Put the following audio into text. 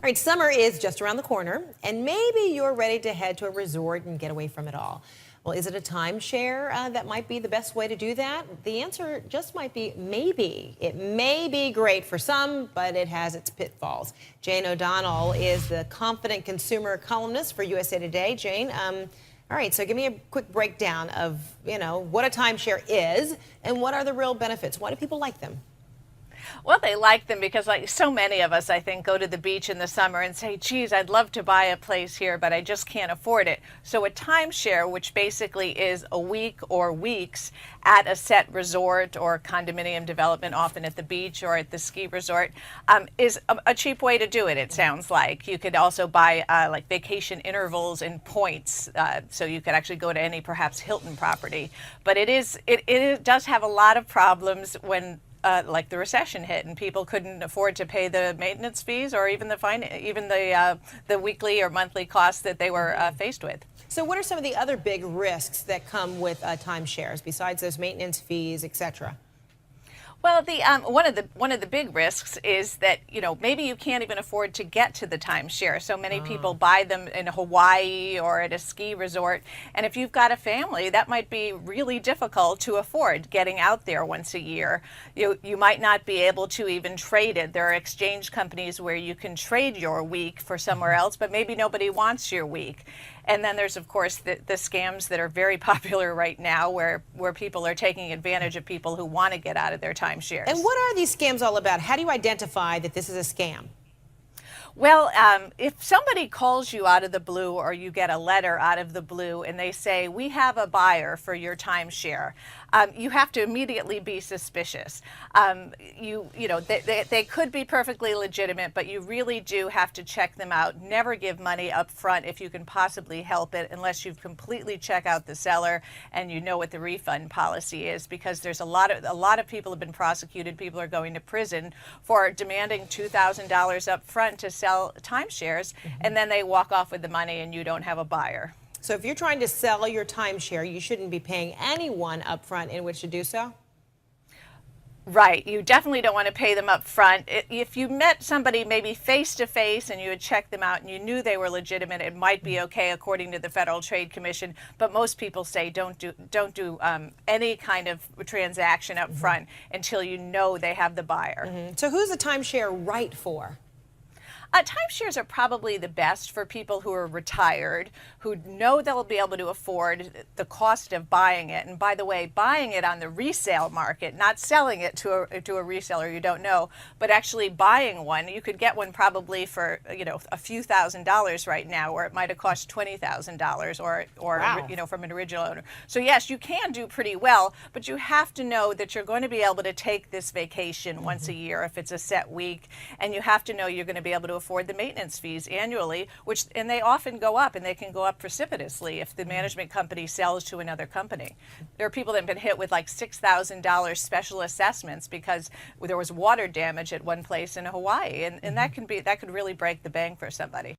right, summer is just around the corner, and maybe you're ready to head to a resort and get away from it all. Well, is it a timeshare that might be the best way to do that? The answer just might be maybe. It may be great for some, but it has its pitfalls. Jayne O'Donnell is the confident consumer columnist for USA Today. Jayne, all right, so give me a quick breakdown of, what a timeshare is and what are the real benefits. Why do people like them? Well, they like them because, like so many of us, I think, go to the beach in the summer and say, geez, I'd love to buy a place here, but I just can't afford it. So a timeshare, which basically is a week or weeks at a set resort or condominium development, often at the beach or at the ski resort, is a cheap way to do it, it sounds like. You could also buy like vacation intervals and points, so you could actually go to any perhaps Hilton property. But it does have a lot of problems when like the recession hit and people couldn't afford to pay the maintenance fees or even the weekly or monthly costs that they were faced with. So what are some of the other big risks that come with timeshares besides those maintenance fees, etc.? Well, one of the big risks is that maybe you can't even afford to get to the timeshare. So many people buy them in Hawaii or at a ski resort, and if you've got a family, that might be really difficult to afford getting out there once a year. You might not be able to even trade it. There are exchange companies where you can trade your week for somewhere else, but maybe nobody wants your week. And then there's, of course, the scams that are very popular right now where people are taking advantage of people who want to get out of their timeshares. And what are these scams all about? How do you identify that this is a scam? Well, if somebody calls you out of the blue or you get a letter out of the blue and they say, we have a buyer for your timeshare, you have to immediately be suspicious. They could be perfectly legitimate, but you really do have to check them out. Never give money up front if you can possibly help it, unless you've completely checked out the seller and you know what the refund policy is, because there's a lot of people have been prosecuted. People are going to prison for demanding $2,000 up front to sell timeshares, and then they walk off with the money and you don't have a buyer. So if you're trying to sell your timeshare, you shouldn't be paying anyone up front in which to do so? Right. You definitely don't want to pay them up front. If you met somebody maybe face to face and you had checked them out and you knew they were legitimate, it might be okay according to the Federal Trade Commission. But most people say don't do any kind of transaction up front until you know they have the buyer. So who's a timeshare right for? Timeshares are probably the best for people who are retired, who know they'll be able to afford the cost of buying it. And by the way, buying it on the resale market, not selling it to a reseller you don't know, but actually buying one. You could get one probably for a few $1,000s right now, where it might have cost $20,000 or wow. From an original owner. So yes, you can do pretty well, but you have to know that you're going to be able to take this vacation once a year if it's a set week, and you have to know you're going to be able to afford the maintenance fees annually, and they often go up, and they can go up precipitously if the management company sells to another company. There are people that have been hit with like $6,000 special assessments because there was water damage at one place in Hawaii, and that could really break the bank for somebody.